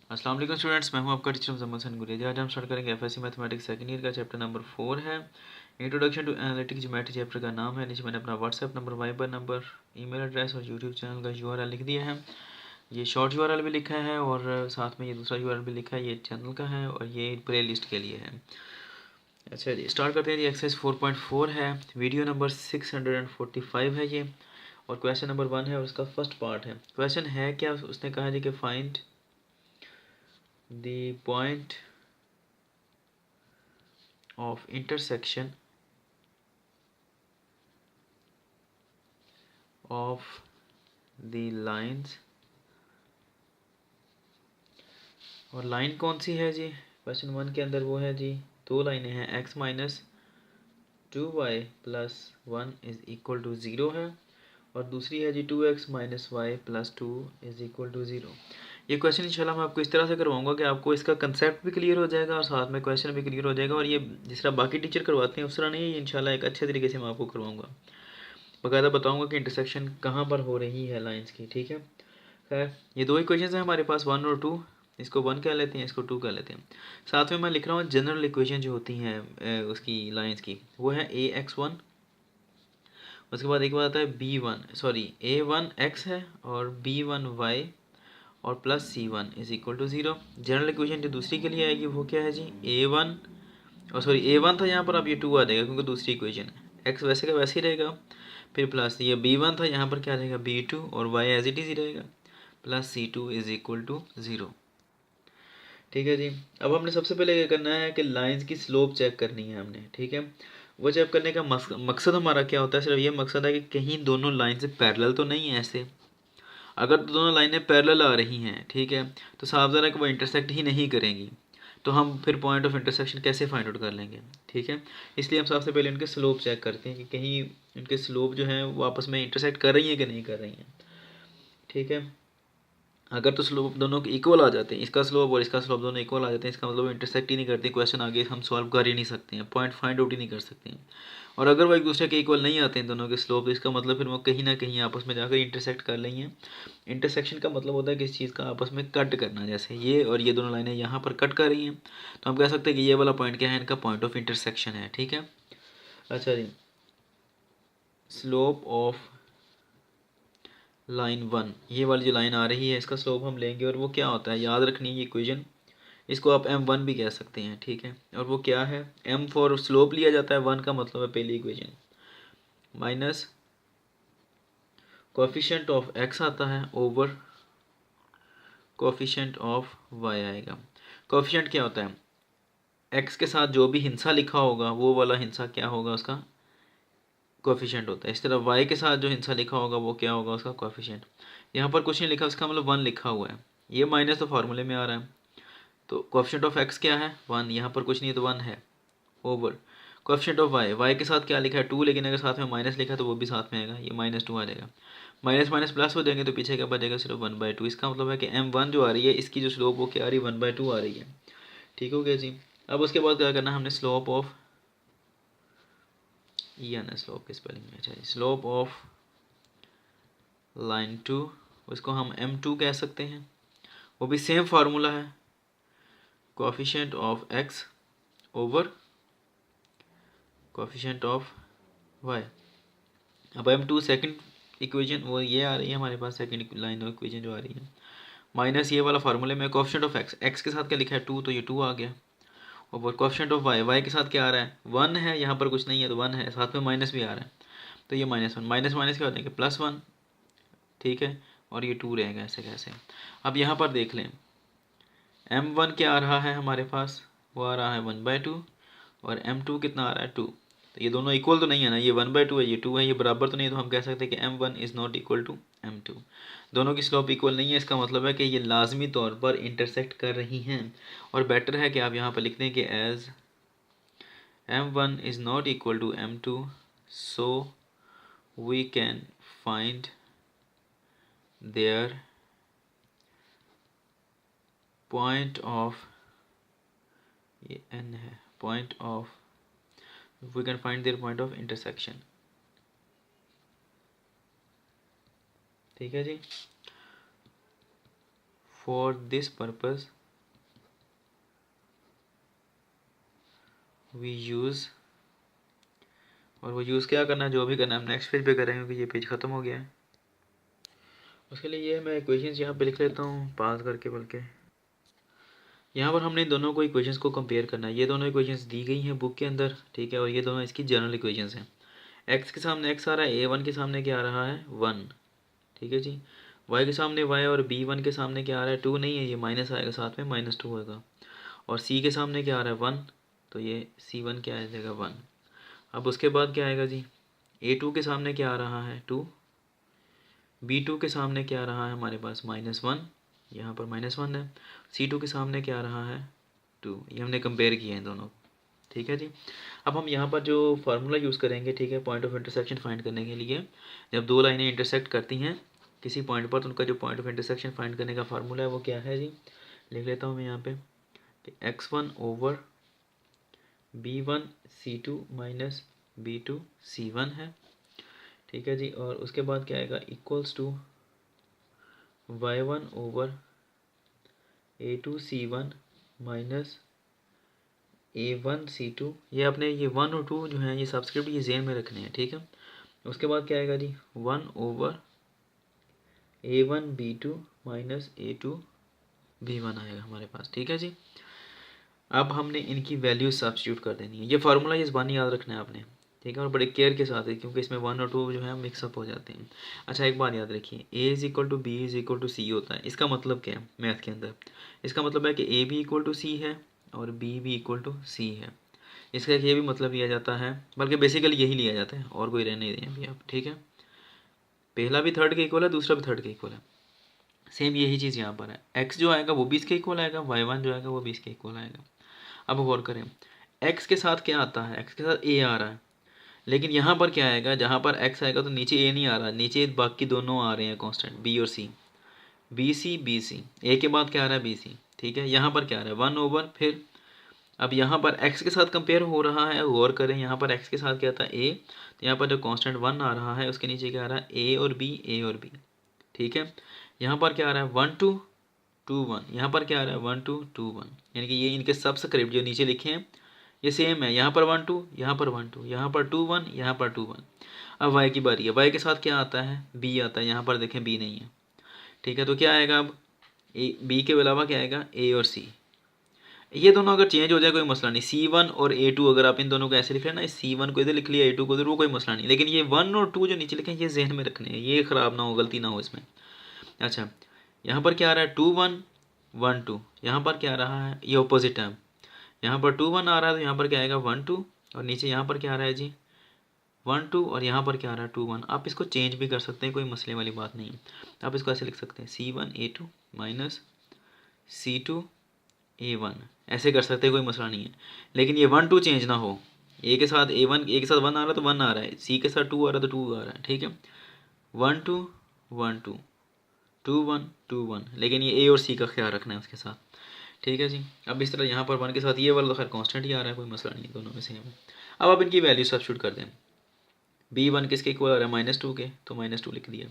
अस्सलाम वालेकुम स्टूडेंट्स, मैं हूं आपका टीचर मुजम्मल हसन गुरेजी। आज हम स्टार्ट करेंगे एफएससी मैथमेटिक्स सेकंड ईयर का चैप्टर नंबर 4 है introduction to analytic geometry. Chapter का नाम है। नीचे मैंने अपना WhatsApp number, Viber number, email address और यूट्यूब चैनल का यूआरएल लिख दिया है। ये शॉर्ट यूआरएल भी लिखा है और साथ में ये दूसरा यूआरएल भी लिखा है। ये चैनल का है और ये प्ले लिस्ट के लिए है। अच्छा जी, स्टार्ट करते हैं जी। एक्सरसाइज 4.4 है, वीडियो नंबर 645 है ये, और क्वेश्चन नंबर 1 है और उसका फर्स्ट पार्ट है। क्वेश्चन है क्या, उसने कहा जी कि find the point of intersection of the lines। और लाइन कौन सी है जी? क्वेश्चन 1 के अंदर वो है जी, दो लाइनें हैं, x minus 2y plus 1 is equal to 0 है, और दूसरी है जी 2x minus Y plus 2 is equal to 0। ये क्वेश्चन इंशाल्लाह मैं आपको इस तरह से करवाऊंगा कि आपको इसका कंसेप्ट भी क्लियर हो जाएगा और साथ में क्वेश्चन भी क्लियर हो जाएगा। और ये जिस तरह बाकी टीचर करवाते हैं उस तरह नहीं, ये इंशाल्लाह एक अच्छे तरीके से मैं आपको करवाऊंगा। बकायदा बताऊंगा कि इंटरसेक्शन कहाँ पर हो रही है लाइंस की। ठीक है, खैर ये दो इक्वेशंस हैं हमारे पास, 1 और 2। इसको 1 कह लेते हैं, इसको 2 कह लेते हैं। साथ में मैं लिख रहा हूँ जनरल इक्वेशन जो होती हैं उसकी लाइंस की, वो है ax1। उसके बाद एक बात आता है b1, सॉरी a1x है और b1y और plus c1 is equal to 0। General equation जो दूसरी के लिए आएगी वो क्या है जी, a1 और सॉरी a1 था यहाँ पर, अब ये 2 आ जाएगा क्योंकि दूसरी इक्वेशन है। x वैसे का वैसे ही रहेगा, फिर प्लस ये b1 था, यहाँ पर क्या रहेगा b2, और y एज इट इज ही रहेगा, plus c2 is equal to 0। ठीक है जी। अब हमने सबसे पहले क्या करना है कि लाइंस की स्लोप चेक करनी है हमने। ठीक है, वो चेक करने का मकसद हमारा क्या होता है, सिर्फ ये मकसद है कि कहीं दोनों लाइन से पैरेलल तो नहीं है ऐसे। अगर तो दोनों लाइनें पैरेलल आ रही हैं, ठीक है, तो साफ ज़रा कि वो इंटरसेक्ट ही नहीं करेंगी, तो हम फिर पॉइंट ऑफ इंटरसेक्शन कैसे फाइंड आउट कर लेंगे। ठीक है, इसलिए हम सबसे पहले उनके स्लोप चेक करते हैं कि कहीं उनके स्लोप जो हैं वो आपस में इंटरसेक्ट कर रही हैं कि नहीं कर रही हैं। ठीक है, अगर तो स्लोप दोनों के इक्वल आ जाते हैं, इसका स्लोप और इसका स्लोप दोनों इक्वल आ जाते हैं, इसका मतलब इंटरसेक्ट ही नहीं करती, क्वेश्चन आगे हम सॉल्व कर ही नहीं सकते हैं, पॉइंट फाइंड आउट ही नहीं कर सकते हैं। और अगर वो एक दूसरे के इक्वल नहीं आते हैं दोनों के स्लोप, तो इसका मतलब फिर वो कहीं ना कहीं आपस में जाकर इंटरसेक्ट कर लेंगे। इंटरसेक्शन का मतलब होता है किसी चीज़ का आपस में कट करना, जैसे ये और ये दोनों लाइनें यहाँ पर कट कर रही हैं, तो हम कह सकते हैं कि ये वाला पॉइंट क्या है, इनका पॉइंट ऑफ इंटरसेक्शन है। ठीक है, अच्छा जी, स्लोप ऑफ लाइन 1, ये वाली जो लाइन आ रही है इसका स्लोप हम लेंगे, और वो क्या होता है याद रखनी है ये इक्वेशन, इसको आप m1 भी कह सकते हैं। ठीक है, और वो क्या है, m फॉर स्लोप लिया जाता है, 1 का मतलब है पहली equation minus coefficient of x आता है ओवर कोफिशिएंट ऑफ y आएगा। कोफिशिएंट क्या होता है, x के साथ जो भी हिंसा लिखा होगा वो वाला हिंसा क्या होगा, उसका कोफिशिएंट होता है। इस तरह y के साथ जो हिंसा लिखा होगा वो क्या होगा, उसका कोफिशिएंट। यहाँ पर कुछ नहीं लिखा, उसका मतलब 1 लिखा हुआ है, ये माइनस तो फार्मूले में आ रहा है, तो कोफिशिएंट ऑफ x क्या है 1, यहाँ पर कुछ नहीं है तो 1 है, ओवर कोफिशिएंट ऑफ y के साथ क्या लिखा है 2, लेकिन अगर साथ में माइनस लिखा है तो वो भी साथ में आएगा, ये -2 आ जाएगा। माइनस माइनस प्लस हो जाएंगे तो पीछे क्या बचेगा, सिर्फ 1/2। इसका मतलब है कि m1 जो आ रही है इसकी जो स्लोप वो क्या आ रही है, 1/2 आ रही है। ठीक हो गया जी। अब उसके बाद क्या करना है हमने, स्लोप ऑफ, ये आना स्लोप की स्पेलिंग में, अच्छा स्लोप ऑफ लाइन 2, उसको हम m2 कह सकते हैं, वो भी सेम फार्मूला है, coefficient of x over coefficient of y। अब m2 सेकंड इक्वेशन वो ये आ रही है हमारे पास, सेकंड लाइन ऑफ इक्वेशन जो आ रही है, माइनस ये वाला फार्मूले में कोफिशिएंट ऑफ x के साथ क्या लिखा है 2, तो ये 2 आ गया, और कोफिशिएंट ऑफ y के साथ क्या आ रहा है 1 है, यहाँ पर कुछ नहीं है तो 1 है, साथ में माइनस भी आ रहा है, तो ये -1 माइनस माइनस क्या हो जाएंगे +1। ठीक है, और ये 2 रहेगा ऐसे कैसे। अब यहाँ पर देख लें, m1 क्या आ रहा है हमारे पास, वो आ रहा है 1/2, और m2 कितना आ रहा है 2, तो ये दोनों इक्वल तो नहीं है ना, ये 1/2 है ये 2 है, ये बराबर तो नहीं है, तो हम कह सकते हैं कि m1 is not equal to m2। दोनों की स्लोप इक्वल नहीं है, इसका मतलब है कि ये लाजमी तौर पर इंटरसेक्ट कर रही हैं, और बेटर है कि आप यहाँ पर लिख दें कि as m1 is not equal to m2, so we can find their point of, ये n है, point of, we can find their point of intersection. ठीक है जी, for this purpose we use, और वो यूज़ क्या करना है, जो भी करना है हम नेक्स्ट पेज पे करेंगे क्योंकि ये पेज ख़त्म हो गया है। उसके लिए ये मैं इक्वेशंस यहाँ पे लिख लेता हूँ पास करके, बल्कि यहाँ पर हमने दोनों को इक्वेशंस को कंपेयर करना है। ये दोनों इक्वेशंस दी गई हैं बुक के अंदर, ठीक है, और ये दोनों इसकी जनरल इक्वेशंस हैं। एक्स के सामने एक्स आ रहा है, ए वन के सामने क्या आ रहा है, वन, ठीक है जी। वाई के सामने वाई और बी वन के सामने क्या आ रहा है, टू नहीं है, ये माइनस आएगा साथ में, माइनस टू होगा। और सी के सामने क्या आ रहा है, वन, तो ये सी वन क्या आ जाएगा, वन। अब उसके बाद क्या आएगा जी, ए टू के सामने क्या आ रहा है, टू, बी टू के सामने क्या आ रहा है हमारे पास, माइनस वन, यहाँ पर माइनस वन है। सी टू के सामने क्या आ रहा है, टू। ये हमने कंपेयर किए हैं दोनों, ठीक है जी। अब हम यहाँ पर जो फार्मूला यूज़ करेंगे, ठीक है, पॉइंट ऑफ इंटरसेक्शन फाइंड करने के लिए, जब दो लाइनें इंटरसेक्ट करती हैं किसी पॉइंट पर, तो उनका जो पॉइंट ऑफ इंटरसेक्शन फाइंड करने का फार्मूला है वो क्या है जी, लिख लेता हूँ मैं यहाँ पे कि X one over B one C two minus B two C one है, ठीक है जी। और उसके बाद क्या आएगा, equals to Y one over A two C one minus A one C two. ये अपने ये वन और टू जो है ये सब्सक्रिप्ट ये जेन में रखने हैं, ठीक है। उसके बाद क्या आएगा जी, one over a one b two minus a two b one आएगा हमारे पास, ठीक है जी। अब हमने इनकी वैल्यू सब्स्टिट्यूट कर देनी है। ये फार्मूला ये ज़बानी याद रखना है आपने, ठीक है, और बड़े केयर के साथ है क्योंकि इसमें वन और टू जो है मिक्सअप हो जाते हैं। अच्छा एक बात याद रखिए, a is equal to b is equal to c होता है। इसका मतलब क्या है मैथ के अंदर, इसका मतलब है कि ए भी इक्वल टू सी है और बी भी इक्वल टू सी है। इसका ये भी मतलब लिया जाता है, बल्कि बेसिकली यही लिया जाता है और कोई रहने दें अभी आप, ठीक है। पहला भी थर्ड के इक्वल है, दूसरा भी थर्ड के इक्वल है, सेम यही चीज़ यहाँ पर है। एक्स जो आएगा वो भी इसके इक्वल आएगा, वाई वन जो आएगा वो भी इसके इक्वल आएगा। अब गौर करें, एक्स के साथ क्या आता है, एक्स के साथ ए आ रहा है, लेकिन यहाँ पर क्या आएगा, जहाँ पर एक्स आएगा तो नीचे ए नहीं आ रहा, नीचे बाकी दोनों आ रहे हैं कांस्टेंट, बी और सी, बी सी बी सी, ए के बाद क्या आ रहा है, बी सी, ठीक है। यहाँ पर क्या आ रहा है, वन ओवर, फिर अब यहाँ पर x के साथ कंपेयर हो रहा है, गौर करें यहाँ पर x के साथ क्या था, a, तो यहाँ पर जो कांस्टेंट वन आ रहा है उसके नीचे क्या आ रहा है, a और b, ठीक है। यहाँ पर क्या आ रहा है, वन टू टू वन, यहाँ पर क्या आ रहा है, वन टू टू वन, यानी कि ये इनके सब्सक्रिप्ट जो नीचे लिखे हैं ये सेम है, यहाँ पर वन टू, यहाँ पर वन टू, यहाँ पर टू वन, यहाँ पर टू वन। अब y की बारी है, y के साथ क्या आता है, b आता है, यहाँ पर देखें b नहीं है, ठीक है। तो क्या आएगा अब, b के अलावा क्या आएगा, a और c। ये दोनों अगर चेंज हो जाए कोई मसला नहीं, सी वन और ए टू अगर आप इन दोनों को ऐसे लिख रहे हैं ना, सी वन को इधर लिख लिया, ए टू को इधर, वो कोई मसला नहीं, लेकिन ये वन और टू जो नीचे लिखे हैं ये जहन में रखने हैं, ये ख़राब ना हो, गलती ना हो इसमें। अच्छा यहाँ पर क्या आ रहा है, टू वन वन टू, यहाँ पर क्या आ रहा है, ये ऑपोजिट है, यहाँ पर टू वन आ रहा है तो यहाँ पर क्या आएगा, वन टू, और नीचे यहाँ पर क्या आ रहा है जी, वन टू, और यहाँ पर क्या आ रहा है, टू वन। आप इसको चेंज भी कर सकते हैं, कोई मसले वाली बात नहीं है। आप इसको ऐसे लिख सकते हैं, c one a two minus c two a one, ऐसे कर सकते हैं, कोई मसला नहीं है। लेकिन ये वन टू चेंज ना हो, ए के साथ ए वन, ए के साथ वन आ रहा है तो वन आ रहा है, सी के साथ टू आ रहा है तो टू आ रहा है, ठीक है। One two one two, two one two one, लेकिन ये ए और सी का ख्याल रखना है उसके साथ, ठीक है जी। अब इस तरह यहाँ पर वन के साथ ये वाला तो खैर कॉन्स्टेंट ही आ रहा है, कोई मसला नहीं, दोनों में सेम है। अब आप इनकी वैल्यू सब्स्टिट्यूट कर दें, बी वन किसके इक्वल आ रहा है, माइनस टू के, तो माइनस टू लिख दिया,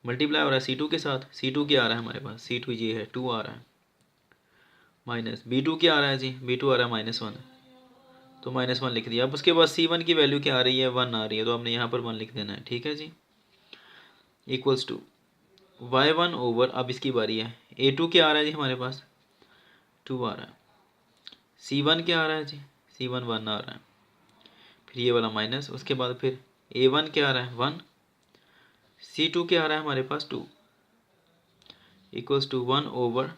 मल्टीप्लाई हो रहा है सी टू के साथ, सी टू क्या आ रहा है हमारे पास, सी टू ये है, टू आ रहा है, माइनस बी टू क्या आ रहा है जी, बी टू आ रहा है माइनस वन, तो माइनस वन लिख दिया। अब उसके बाद सी वन की वैल्यू क्या आ रही है, वन आ रही है, तो आपने यहाँ पर वन लिख देना है, ठीक है जी। Equals to Y one over, अब इसकी बारी है, ए टू क्या आ रहा है जी हमारे पास, टू आ रहा है, सी वन क्या आ रहा है जी, सी वन वन आ रहा है, फिर ये वाला माइनस, उसके बाद फिर ए वन क्या आ रहा है, वन, सी टू क्या आ रहा है हमारे पास, two, equals to one over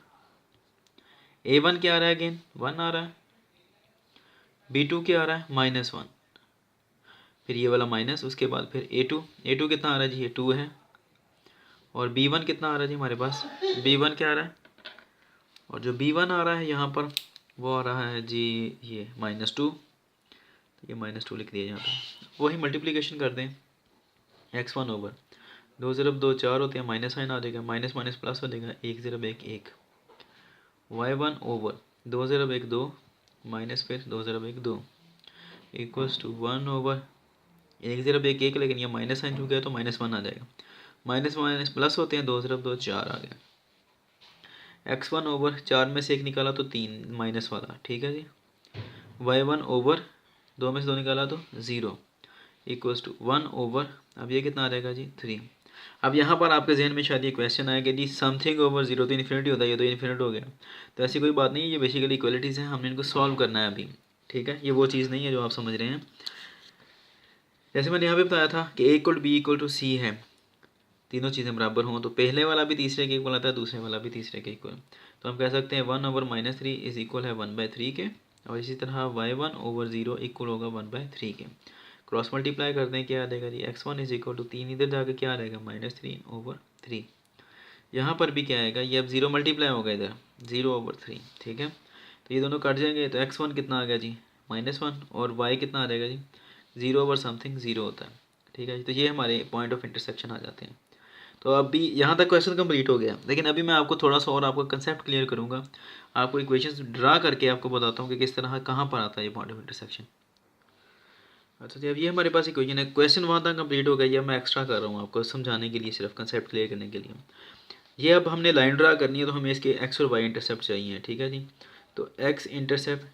a one क्या आ रहा है, अगेन वन आ रहा है, बी टू क्या आ रहा है, माइनस वन, फिर ये वाला माइनस, उसके बाद फिर ए टू कितना आ रहा है जी, ये टू है, और बी वन कितना आ रहा है जी हमारे पास, बी वन क्या आ रहा है, और जो बी वन आ रहा है यहाँ पर वो आ रहा है जी ये माइनस टू, तो ये माइनस टू लिख दिया यहाँ पर। वही मल्टीप्लिकेशन कर दें, एक्स वन ओवर, दो ज़रब दो चार होते हैं, माइनस साइन आ जाएगा, माइनस माइनस प्लस हो जाएगा, एक ज़रब एक एक, वाई वन ओवर दो ज़रब एक दो, माइनस फिर दो ज़रब एक दो, इक्वल्स टू वन ओवर एक ज़रब एक एक, लेकिन ये माइनस साइन हो गया तो माइनस वन आ जाएगा, माइनस माइनस प्लस होते हैं, दो ज़रब दो चार आ गया, एक्स वन ओवर चार में से एक निकाला तो तीन माइनस वाला, ठीक है जी। y1 ओवर 2 में से 2 निकाला तो 0 इक्वल्स टू 1 ओवर, अब ये कितना आ जाएगा जी 3। अब यहाँ पर आपके जहन में शायद ये क्वेश्चन आया कि जी समथिंग ओवर 0 तो इन्फिनिटी होता है, ये तो इन्फिनिट हो गया। तो ऐसी कोई बात नहीं है, ये बेसिकली इक्वलिटीज़ हैं, हमने इनको सॉल्व करना है अभी, ठीक है। ये वो चीज़ नहीं है जो आप समझ रहे हैं। जैसे मैंने यहाँ पे बताया था कि a equal b equal to c है, तीनों चीज़ें बराबर हों तो पहले वाला भी तीसरे के इक्वल आता है, दूसरे वाला भी तीसरे के इक्वल। तो हम कह सकते हैं 1 ओवर -3 इज इक्वल है 1/3 के, और इसी तरह y1 ओवर 0 इक्वल होगा 1/3 के। क्रॉस मल्टीप्लाई करते हैं, क्या आ जाएगा जी x1 इज इक्वल टू 3, इधर जाके क्या आ जाएगा -3 ओवर 3। यहाँ पर भी क्या आएगा, ये अब 0 मल्टीप्लाई होगा इधर 0 ओवर 3, ठीक है। तो ये दोनों कट जाएंगे, तो x1 कितना आ गया जी -1, और y कितना आ जाएगा जी 0 ओवर समथिंग 0 होता है, ठीक है जी। तो ये हमारे पॉइंट ऑफ इंटरसेक्शन आ जाते हैं। तो अभी यहाँ तक क्वेश्चन कंप्लीट हो गया, लेकिन अभी मैं आपको थोड़ा सा और आपका कंसेप्ट क्लियर करूँगा, आपको इक्वेशंस ड्रा करके आपको बताता हूँ कि किस तरह कहाँ पर आता है ये पॉइंट ऑफ इंटरसेक्शन। अच्छा जी, अब ये हमारे पास इक्वेशन है, क्वेश्चन वहाँ तक कंप्लीट हो गया, ये मैं एक्स्ट्रा कर रहा हूँ आपको समझाने के लिए, सिर्फ कंसेप्ट क्लियर करने के लिए। ये अब हमने लाइन ड्रा करनी है, तो हमें इसके एक्स और वाई इंटरसेप्ट चाहिए, ठीक है जी। तो एक्स इंटरसेप्ट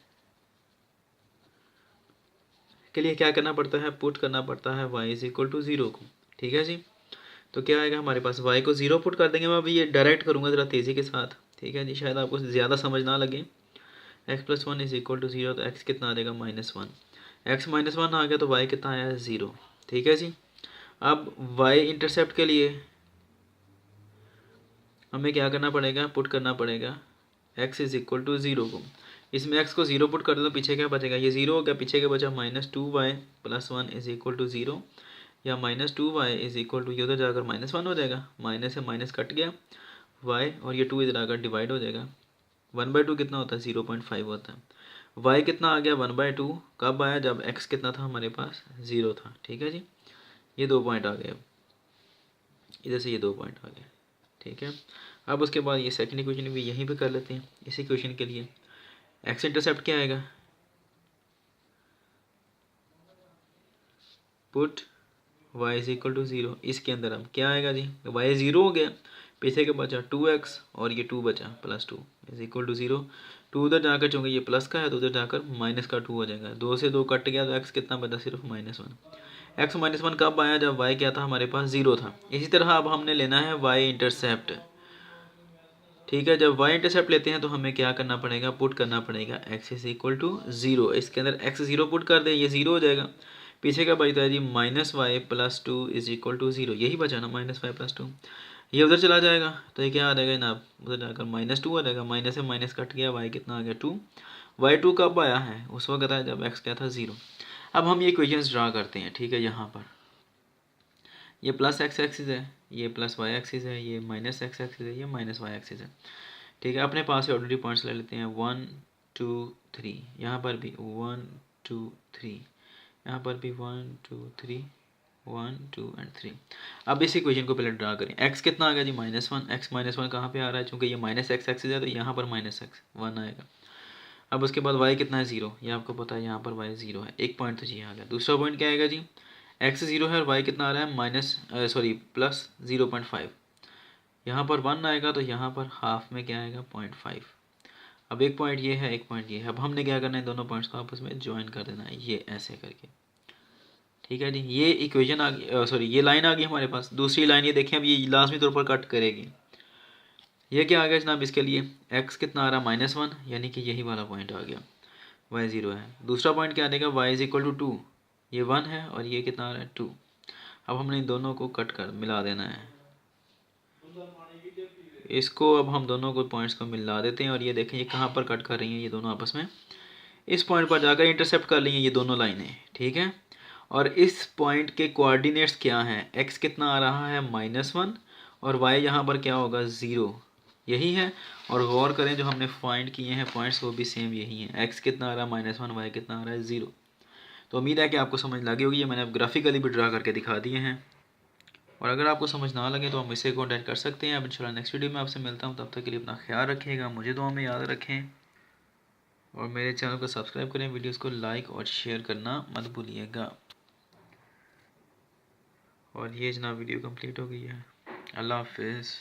के लिए क्या करना पड़ता है, पुट करना पड़ता है y इज इक्वल टू 0 को, ठीक है जी। तो क्या आएगा हमारे पास, y को 0 पुट कर देंगे। मैं अभी ये डायरेक्ट करूँगा ज़रा तेज़ी के साथ, ठीक है जी, शायद आपको ज़्यादा समझ ना लगे। x+1 इज इक्वल टू 0, तो x कितना आ जाएगा -1, x -1 आ गया, तो y कितना आया 0, ठीक है जी। अब y इंटरसेप्ट के लिए हमें क्या करना पड़ेगा, पुट करना पड़ेगा x इज इक्वल टू 0 को। इसमें x को 0 पुट कर दो तो पीछे क्या बचेगा, ये 0 हो गया, पीछे क्या बचा -2y + 1 इज इक्वल टू 0, या -2y इज इक्वल टू, ये उधर जाकर -1 हो जाएगा, माइनस से माइनस कट गया y, और ये 2 इधर आकर डिवाइड हो जाएगा। 1/2 कितना होता है 0.5 होता है। y कितना आ गया 1/2, कब आया, जब x कितना था हमारे पास 0 था, ठीक है जी। ये 2 पॉइंट आ गए, इधर से ये 2 पॉइंट आ गए, ठीक है। अब उसके बाद ये सेकंड इक्वेशन भी यहीं पे कर लेते हैं। इस इक्वेशन के लिए x इंटरसेप्ट क्या आएगा, put y is equal to 0, इसके अंदर अब क्या आएगा जी, y 0 हो गया, पीछे के बचा 2x, और ये 2 बचा +2 इज इक्वल टू 0। 2 उधर जाकर, चूँकि ये प्लस का है तो उधर जाकर माइनस का 2 हो जाएगा, 2 से 2 कट गया, तो x कितना बचा सिर्फ -1। x -1 कब आया, जब y क्या था हमारे पास 0 था। इसी तरह अब हमने लेना है y इंटरसेप्ट, ठीक है। जब y इंटरसेप्ट लेते हैं तो हमें क्या करना पड़ेगा, पुट करना पड़ेगा x इज इक्वल टू 0, इसके अंदर x 0 पुट कर दें, ये 0 हो जाएगा, पीछे का बचता है जी -y + 2 इज इक्वल टू 0, यही बचा ना -y + 2, ये उधर चला जाएगा, तो ये क्या आ जाएगा जनाब, उधर जाकर -2 आ जाएगा, माइनस से माइनस कट गया, y कितना आ गया 2। y2 कब आया है, उस वक्त आया जब x क्या था 0। अब हम ये इक्वेशंस ड्रा करते हैं, ठीक है। यहाँ पर ये प्लस x एक्सिस है, ये प्लस y एक्सिस है, ये माइनस x एक्सिस है, ये माइनस y एक्सिस है, ठीक है। अपने पास से ऑर्डिनरी पॉइंट्स ले लेते हैं, 1 2 3, यहाँ पर भी 1 2 3, यहाँ पर भी 1 2 3 1 2 एंड 3। अब इस इक्वेशन को पहले ड्रा करें। x कितना आ गया जी -1, x -1 कहाँ पे आ रहा है, चूँकि ये माइनस x एक्सिस है तो यहाँ पर -1 आएगा। अब उसके बाद y कितना है 0, ये आपको पता है, यहाँ पर y 0 है, एक पॉइंट तो जी आ गया। दूसरा पॉइंट क्या आएगा जी, x 0 है और y कितना आ रहा है +0.5, यहाँ पर 1 आएगा, तो यहाँ पर हाफ में क्या आएगा 0.5। अब एक पॉइंट ये है, एक पॉइंट ये है, अब हमने क्या करना है, दोनों पॉइंट्स को आपस में ज्वाइन कर देना है, ये ऐसे करके, ठीक है जी। ये इक्वेशन आ गई, ये लाइन आ गई हमारे पास। दूसरी लाइन ये देखें, अब ये लाजमी तौर पर कट करेगी। ये क्या आ गया जनाब, इसके लिए x कितना आ रहा है -1, यानी कि यही वाला पॉइंट आ गया, y 0 है। दूसरा पॉइंट क्या देगा, y इज इक्वल टू 2, ये 1 है और ये कितना आ रहा है 2। अब हमने इन दोनों को कट कर मिला देना है, इसको अब हम दोनों को पॉइंट्स को मिला देते हैं, और ये देखें ये कहाँ पर कट कर रही हैं, ये दोनों आपस में इस पॉइंट पर जाकर इंटरसेप्ट कर ली हैं ये दोनों लाइनें, ठीक है। और इस पॉइंट के कोऑर्डिनेट्स क्या हैं, x कितना आ रहा है -1, और y यहाँ पर क्या होगा 0, यही है। और गौर करें जो हमने फाइंड किए हैं पॉइंट्स वो भी सेम यही हैं, x कितना आ रहा है -1, y कितना आ रहा है 0। तो उम्मीद है कि आपको समझ लगी होगी, ये मैंने अब ग्राफिकली भी ड्रा करके दिखा दिए हैं। और अगर आपको समझ ना लगे तो आप मुझसे कॉन्टैक्ट कर सकते हैं। अब इंशाल्लाह नेक्स्ट वीडियो में आपसे मिलता हूँ, तब तक के लिए अपना ख्याल रखिएगा, मुझे दुआ में याद रखें, और मेरे चैनल को सब्सक्राइब करें, वीडियोस को लाइक और शेयर करना मत भूलिएगा। और ये जनाब वीडियो कंप्लीट हो गई है। अल्लाह हाफिज़।